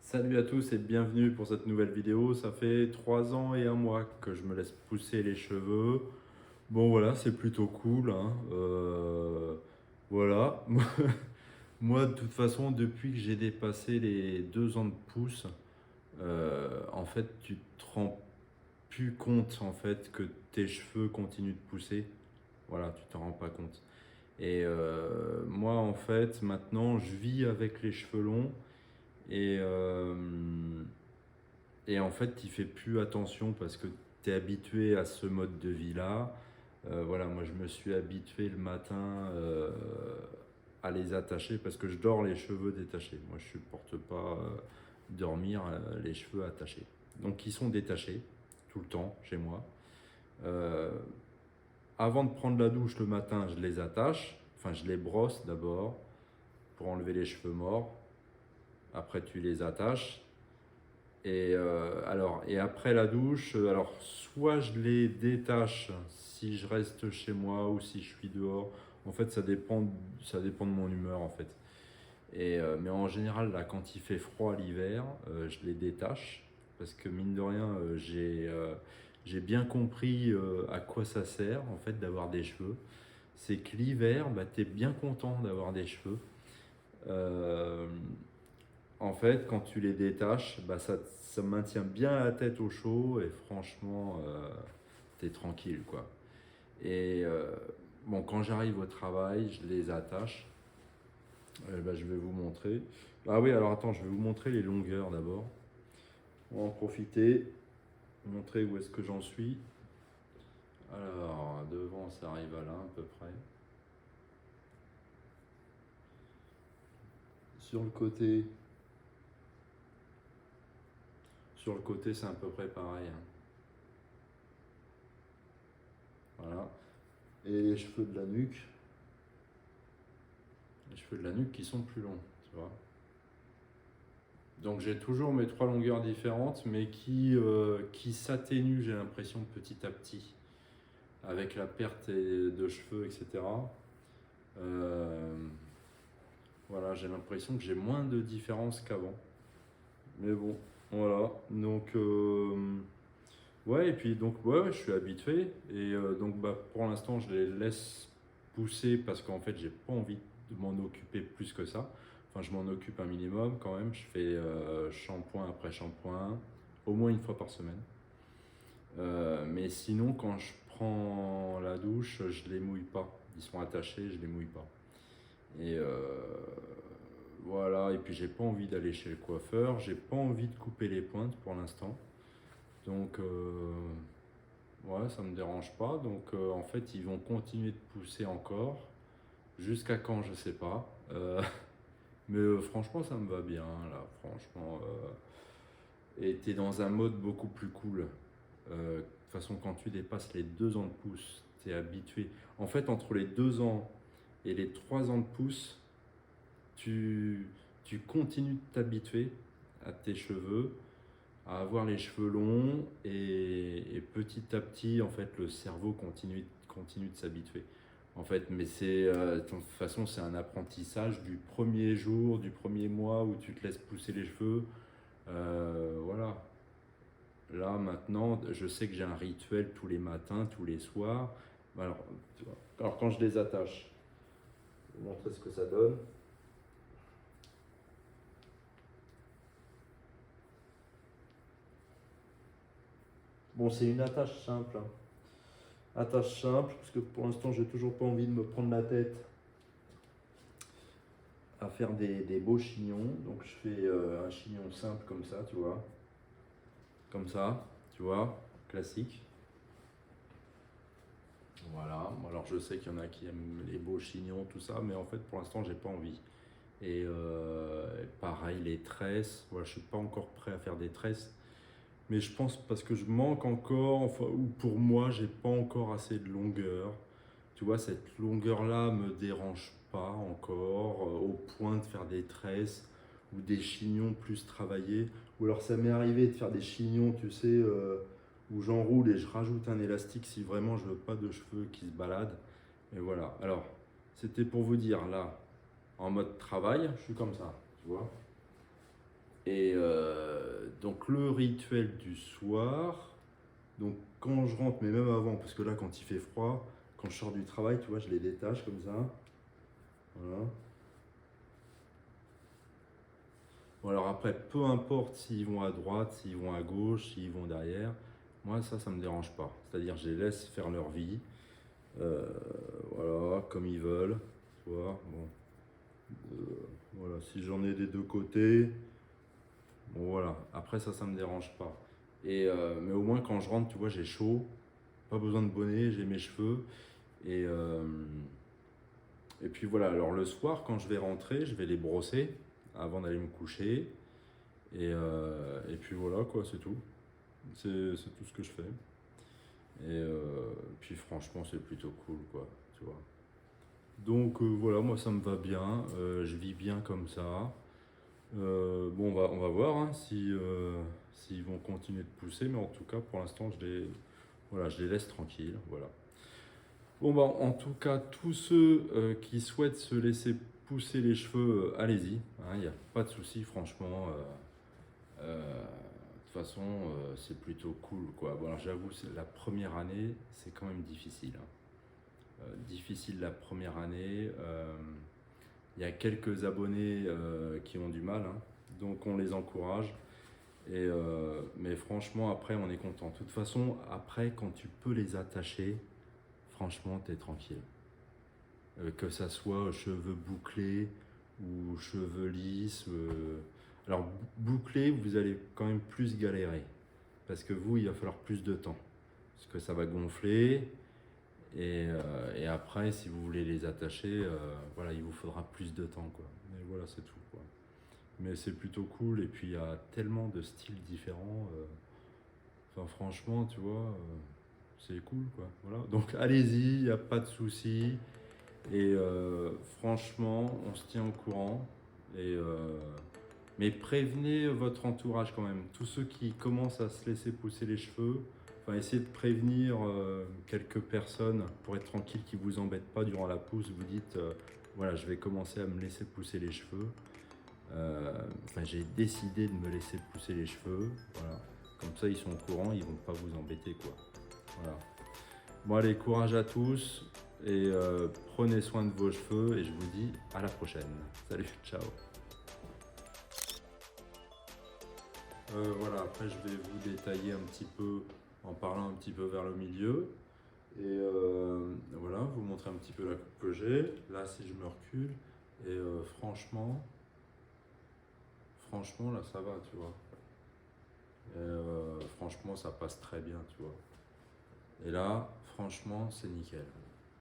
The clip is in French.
Salut à tous et bienvenue pour cette nouvelle vidéo. Ça fait 3 ans et 1 mois que je me laisse pousser les cheveux. Bon voilà, c'est plutôt cool, hein. Voilà. Moi, de toute façon, depuis que j'ai dépassé les 2 ans de pouce, en fait, tu te rends plus compte en fait que tes cheveux continuent de pousser. Voilà, tu t'en rends pas compte. Et moi, en fait, maintenant, je vis avec les cheveux longs et en fait, tu fais plus attention parce que tu es habitué à ce mode de vie-là. Voilà, moi je me suis habitué le matin à les attacher parce que je dors les cheveux détachés. Moi je supporte pas dormir les cheveux attachés. Donc ils sont détachés tout le temps chez moi. Euh, Avant de prendre la douche le matin, je les attache. Enfin, je les brosse d'abord pour enlever les cheveux morts. Après, tu les attaches. Et après la douche, alors soit je les détache si je reste chez moi ou si je suis dehors. En fait, ça dépend de mon humeur en fait. Mais en général, là, quand il fait froid l'hiver, je les détache parce que mine de rien, j'ai bien compris à quoi ça sert en fait d'avoir des cheveux. C'est que l'hiver, bah, tu es bien content d'avoir des cheveux. Euh, En fait, quand tu les détaches, bah, ça maintient bien la tête au chaud et franchement, t'es tranquille, quoi. Et bon, quand j'arrive au travail, je les attache. Bah, je vais vous montrer. Ah oui, alors attends, je vais vous montrer les longueurs d'abord. On va en profiter, montrer où est-ce que j'en suis. Alors, devant, ça arrive à là, à peu près. Sur le côté, c'est à peu près pareil, hein. Voilà. Et les cheveux de la nuque. Les cheveux de la nuque qui sont plus longs, tu vois. Donc j'ai toujours mes 3 longueurs différentes, mais qui s'atténuent, j'ai l'impression, petit à petit, avec la perte de cheveux, etc. Euh, voilà, j'ai l'impression que j'ai moins de différence qu'avant. Mais bon, voilà. Donc, ouais, et puis donc, ouais, je suis habitué. Et donc, bah, pour l'instant, je les laisse pousser parce qu'en fait, j'ai pas envie de m'en occuper plus que ça. Enfin, je m'en occupe un minimum quand même. Je fais shampoing après shampoing, au moins une fois par semaine. Mais sinon, quand je prends la douche, je les mouille pas. Ils sont attachés, je les mouille pas. Et voilà, et puis j'ai pas envie d'aller chez le coiffeur, j'ai pas envie de couper les pointes pour l'instant. Donc, ouais, ça me dérange pas. Donc, en fait, ils vont continuer de pousser encore. Jusqu'à quand, je sais pas. Mais franchement, ça me va bien, là. Franchement. Et t'es dans un mode beaucoup plus cool. De toute façon, quand tu dépasses les 2 ans de pouce, t'es habitué. En fait, entre les 2 ans et les 3 ans de pouce, tu, tu continues de t'habituer à tes cheveux, à avoir les cheveux longs et petit à petit, en fait, le cerveau continue de s'habituer. En fait, mais de toute façon, c'est un apprentissage du premier jour, du premier mois où tu te laisses pousser les cheveux. Voilà. Là, maintenant, je sais que j'ai un rituel tous les matins, tous les soirs. Alors, alors quand je les attache, je vais vous montrer ce que ça donne. Bon, c'est une attache simple, hein. Attache simple, parce que pour l'instant, j'ai toujours pas envie de me prendre la tête à faire des beaux chignons. Donc, je fais un chignon simple comme ça, tu vois. Comme ça, tu vois, classique. Voilà. Alors, je sais qu'il y en a qui aiment les beaux chignons, tout ça, mais en fait, pour l'instant, j'ai pas envie. Et pareil, les tresses. Voilà, je suis pas encore prêt à faire des tresses. Mais je pense parce que je manque encore, enfin, ou pour moi, j'ai pas encore assez de longueur. Tu vois, cette longueur-là me dérange pas encore au point de faire des tresses ou des chignons plus travaillés. Ou alors ça m'est arrivé de faire des chignons, tu sais, où j'enroule et je rajoute un élastique si vraiment je veux pas de cheveux qui se baladent. Et voilà. Alors, c'était pour vous dire, là, en mode travail, je suis comme ça, tu vois. Et Donc le rituel du soir, donc quand je rentre, mais même avant, parce que là quand il fait froid, quand je sors du travail, tu vois, je les détache comme ça. Voilà. Bon, alors après, peu importe s'ils vont à droite, s'ils vont à gauche, s'ils vont derrière, moi ça me dérange pas. C'est-à-dire je les laisse faire leur vie, euh, voilà, comme ils veulent, tu vois. Bon, voilà, si j'en ai des deux côtés, bon voilà. Après ça me dérange pas. Mais au moins quand je rentre, tu vois, j'ai chaud, pas besoin de bonnet, j'ai mes cheveux. Et, euh, et puis voilà, alors le soir, quand je vais rentrer, je vais les brosser avant d'aller me coucher. Et puis voilà, quoi, c'est tout. C'est tout ce que je fais. Puis franchement, c'est plutôt cool, quoi, tu vois. Donc voilà, moi ça me va bien, je vis bien comme ça. Bon, on va voir hein, si, s'ils vont continuer de pousser, mais en tout cas, pour l'instant, voilà, je les laisse tranquilles. Voilà. Bon, bah, en tout cas, tous ceux qui souhaitent se laisser pousser les cheveux, allez-y. Il n'y a pas de souci, franchement. De toute façon, c'est plutôt cool, quoi. Bon, alors j'avoue, la première année, c'est quand même difficile, hein. Difficile la première année. Il y a quelques abonnés qui ont du mal, hein. Donc on les encourage. Mais franchement, après, on est content. De toute façon, après, quand tu peux les attacher, franchement, t'es tranquille. Que ça soit cheveux bouclés ou cheveux lisses. Alors, bouclés, vous allez quand même plus galérer. Parce que vous, il va falloir plus de temps. Parce que ça va gonfler. Et après, si vous voulez les attacher, voilà, il vous faudra plus de temps, quoi. Mais voilà, c'est tout, quoi. Mais c'est plutôt cool. Et puis, il y a tellement de styles différents. Enfin, franchement, tu vois, c'est cool, quoi. Voilà. Donc, allez-y, il n'y a pas de souci. Franchement, on se tient au courant. Mais prévenez votre entourage quand même. Tous ceux qui commencent à se laisser pousser les cheveux, enfin, essayez de prévenir quelques personnes pour être tranquille, qui ne vous embêtent pas durant la pousse. Vous dites, voilà, je vais commencer à me laisser pousser les cheveux. Enfin, j'ai décidé de me laisser pousser les cheveux. Voilà. Comme ça, ils sont au courant, ils vont pas vous embêter, quoi. Voilà. Bon, allez, courage à tous et prenez soin de vos cheveux et je vous dis à la prochaine. Salut, ciao. Voilà, après je vais vous détailler un petit peu en parlant un petit peu vers le milieu. Voilà, vous montrer un petit peu la coupe que j'ai. Là, si je me recule, franchement, là, ça va, tu vois. Franchement, ça passe très bien, tu vois. Et là, franchement, c'est nickel.